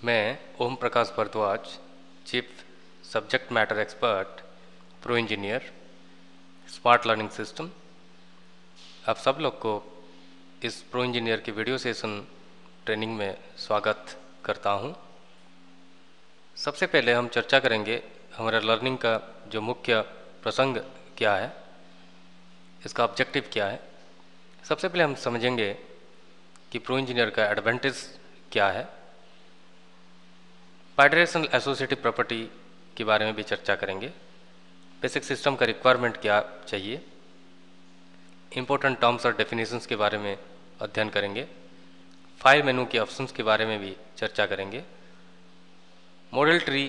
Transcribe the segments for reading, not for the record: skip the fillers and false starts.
मैं Om Prakash Bhardwaj, chief subject matter expert, pro engineer, smart learning system, आप सब लोग को इस प्रो इंजीनियर की वीडियो सेशन ट्रेनिंग में स्वागत करता हूं। सबसे पहले हम चर्चा करेंगे हमारा लर्निंग का जो मुख्य प्रसंग क्या है, इसका ऑब्जेक्टिव क्या है। सबसे पहले हम समझेंगे कि प्रो इंजीनियर का एडवांटेज क्या है। बाइडायरेक्शनल एसोसिएटिव प्रॉपर्टी के बारे में भी चर्चा करेंगे। बेसिक सिस्टम का रिक्वायरमेंट क्या चाहिए, इंपॉर्टेंट टर्म्स और डेफिनेशंस के बारे में अध्ययन करेंगे। फाइल मेनू के ऑप्शंस के बारे में भी चर्चा करेंगे। मॉडल ट्री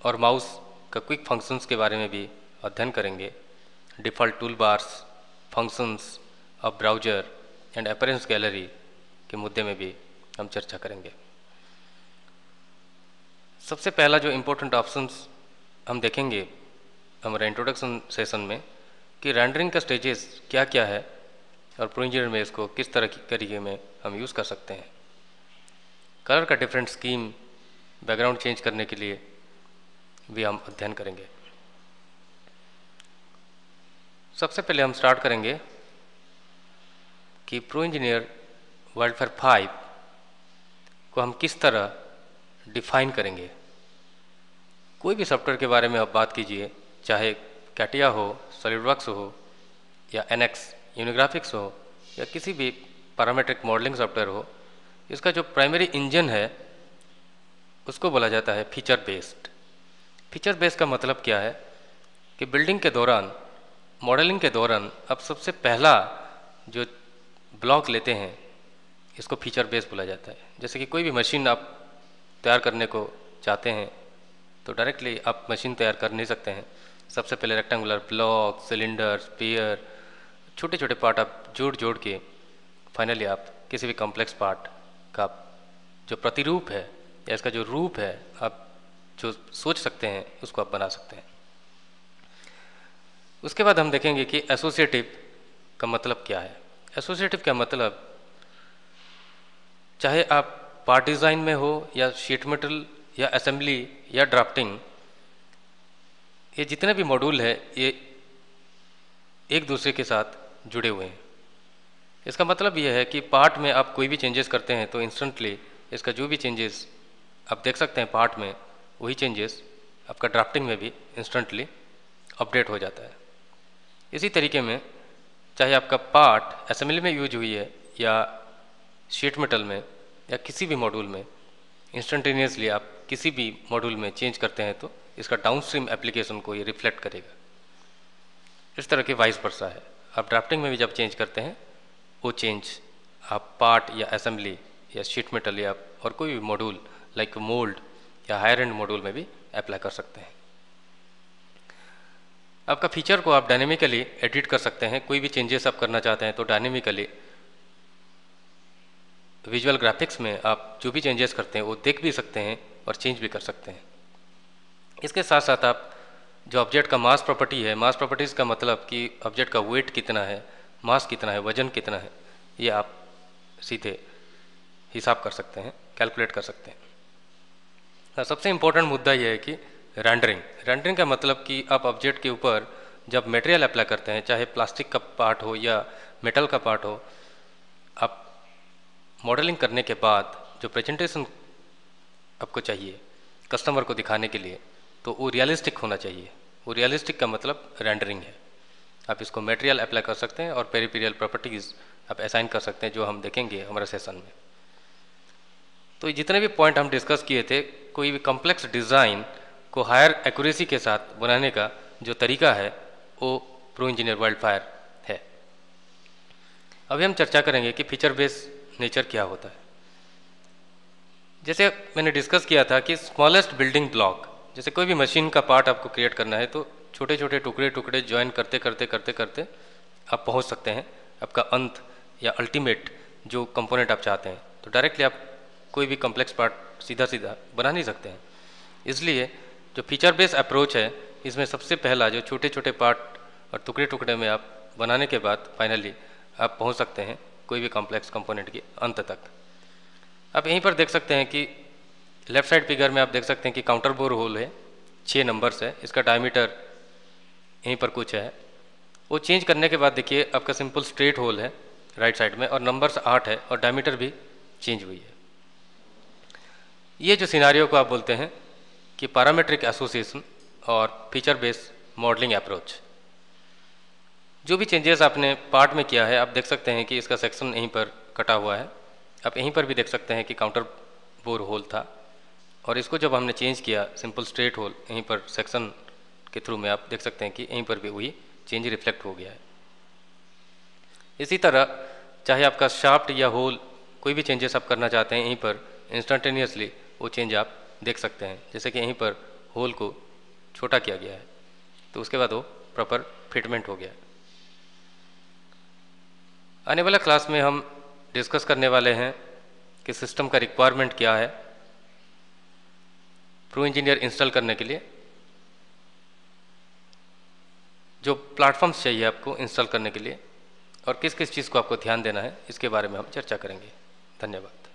और माउस का क्विक फंक्शंस के बारे में भी अध्ययन करेंगे। Default tool bars, functions of browser and appearance gallery के मुद्दे में भी हम चर्चा करेंगे। सबसे पहला जो इम्पोर्टेंट ऑप्शंस हम देखेंगे हमारे इंट्रोडक्शन सेशन में कि रेंडरिंग का स्टेजेस क्या क्या है और प्रो इंजीनियर में इसको किस तरह की तरीके में हम यूज़ कर सकते हैं। कलर का डिफरेंट स्कीम, बैकग्राउंड चेंज करने के लिए भी हम अध्ययन करेंगे। सबसे पहले हम स्टार्ट करेंगे कि प्रो इंजीनियर वाइल्डफायर 5 को हम किस तरह डिफाइन करेंगे। कोई भी सॉफ्टवेयर के बारे में आप बात कीजिए, चाहे कैटिया हो, सॉलिडवर्क्स हो या एनएक्स यूनिग्राफिक्स हो या किसी भी पैरामीट्रिक मॉडलिंग सॉफ्टवेयर हो, इसका जो प्राइमरी इंजन है उसको बोला जाता है फीचर बेस्ड। फीचर बेस्ड का मतलब क्या है कि बिल्डिंग के दौरान, मॉडलिंग के दौरान आप सबसे पहला जो ब्लॉक लेते हैं इसको फीचर बेस्ड बोला जाता है। जैसे कि कोई भी मशीन आप तैयार करने को चाहते हैं तो डायरेक्टली आप मशीन तैयार कर नहीं सकते हैं। सबसे पहले रेक्टेंगुलर ब्लॉक, सिलेंडर, स्फीयर, छोटे छोटे पार्ट आप जोड़ के फाइनली आप किसी भी कॉम्प्लेक्स पार्ट का जो प्रतिरूप है या इसका जो रूप है आप जो सोच सकते हैं उसको आप बना सकते हैं। उसके बाद हम देखेंगे कि एसोसिएटिव का मतलब क्या है। एसोसिएटिव का मतलब चाहे आप पार्ट डिज़ाइन में हो या शीट मेटल या असेंबली या ड्राफ्टिंग, ये जितने भी मॉड्यूल है ये एक दूसरे के साथ जुड़े हुए हैं। इसका मतलब ये है कि पार्ट में आप कोई भी चेंजेस करते हैं तो इंस्टेंटली इसका जो भी चेंजेस आप देख सकते हैं पार्ट में, वही चेंजेस आपका ड्राफ्टिंग में भी इंस्टेंटली अपडेट हो जाता है। इसी तरीके में चाहे आपका पार्ट असेंबली में यूज हुई है या शीट मेटल में या किसी भी मॉड्यूल में, इंस्टेंटेनियसली आप किसी भी मॉड्यूल में चेंज करते हैं तो इसका डाउनस्ट्रीम एप्लीकेशन को ये रिफ्लेक्ट करेगा। इस तरह के वाइस वर्सा है। आप ड्राफ्टिंग में भी जब चेंज करते हैं वो चेंज आप पार्ट या असेंबली या शीट मेटल या और कोई भी मॉड्यूल लाइक मोल्ड या हायर एंड मॉड्यूल में भी अप्लाई कर सकते हैं। आपका फीचर को आप डायनेमिकली एडिट कर सकते हैं। कोई भी चेंजेस आप करना चाहते हैं तो डायनेमिकली विजुअल ग्राफिक्स में आप जो भी चेंजेस करते हैं वो देख भी सकते हैं और चेंज भी कर सकते हैं। इसके साथ साथ आप जो ऑब्जेक्ट का मास प्रॉपर्टी है, मास प्रॉपर्टीज़ का मतलब कि ऑब्जेक्ट का वेट कितना है, मास कितना है, वजन कितना है, ये आप सीधे हिसाब कर सकते हैं, कैलकुलेट कर सकते हैं। सबसे इम्पोर्टेंट मुद्दा यह है कि रेंडरिंग का मतलब कि आप ऑब्जेक्ट के ऊपर जब मटेरियल अप्लाई करते हैं, चाहे प्लास्टिक का पार्ट हो या मेटल का पार्ट हो, आप मॉडलिंग करने के बाद जो प्रेजेंटेशन आपको चाहिए कस्टमर को दिखाने के लिए, तो वो रियलिस्टिक होना चाहिए। वो रियलिस्टिक का मतलब रेंडरिंग है। आप इसको मटेरियल अप्लाई कर सकते हैं और पेरिफेरल प्रॉपर्टीज़ आप असाइन कर सकते हैं, जो हम देखेंगे हमारे सेशन में। तो जितने भी पॉइंट हम डिस्कस किए थे, कोई भी कॉम्प्लेक्स डिज़ाइन को हायर एक्यूरेसी के साथ बनाने का जो तरीका है वो प्रो इंजीनियर वाइल्डफायर है। अभी हम चर्चा करेंगे कि फीचर बेस्ड नेचर क्या होता है। जैसे मैंने डिस्कस किया था कि स्मॉलेस्ट बिल्डिंग ब्लॉक, जैसे कोई भी मशीन का पार्ट आपको क्रिएट करना है तो छोटे छोटे टुकड़े ज्वाइन करते आप पहुंच सकते हैं आपका अंत या अल्टीमेट जो कंपोनेंट आप चाहते हैं। तो डायरेक्टली आप कोई भी कॉम्प्लेक्स पार्ट सीधा बना नहीं सकते हैं। इसलिए जो फीचर बेस्ड अप्रोच है, इसमें सबसे पहला जो छोटे छोटे पार्ट और टुकड़े में आप बनाने के बाद फाइनली आप पहुँच सकते हैं कोई भी कॉम्प्लेक्स कंपोनेंट के अंत तक। आप यहीं पर देख सकते हैं कि लेफ्ट साइड फिगर में आप देख सकते हैं कि काउंटर बोर होल है, 6 नंबर्स है, इसका डायमीटर यहीं पर कुछ है। वो चेंज करने के बाद देखिए आपका सिंपल स्ट्रेट होल है राइट साइड में और नंबर्स 8 है और डायमीटर भी चेंज हुई है। ये जो सिनारियो को आप बोलते हैं कि पैरामीट्रिक एसोसिएशन और फीचर बेस्ड मॉडलिंग अप्रोच। जो भी चेंजेस आपने पार्ट में किया है आप देख सकते हैं कि इसका सेक्शन यहीं पर कटा हुआ है। आप यहीं पर भी देख सकते हैं कि काउंटर बोर होल था और इसको जब हमने चेंज किया सिंपल स्ट्रेट होल, यहीं पर सेक्शन के थ्रू में आप देख सकते हैं कि यहीं पर भी वही चेंज रिफ्लेक्ट हो गया है। इसी तरह चाहे आपका शाफ्ट या होल कोई भी चेंजेस आप करना चाहते हैं यहीं पर इंस्टेंटेनियसली वो चेंज आप देख सकते हैं। जैसे कि यहीं पर होल को छोटा किया गया है तो उसके बाद वो प्रॉपर फिटमेंट हो गया है। आने वाला क्लास में हम डिस्कस करने वाले हैं कि सिस्टम का रिक्वायरमेंट क्या है प्रो इंजीनियर इंस्टॉल करने के लिए, जो प्लेटफॉर्म्स चाहिए आपको इंस्टॉल करने के लिए और किस किस चीज़ को आपको ध्यान देना है, इसके बारे में हम चर्चा करेंगे। धन्यवाद।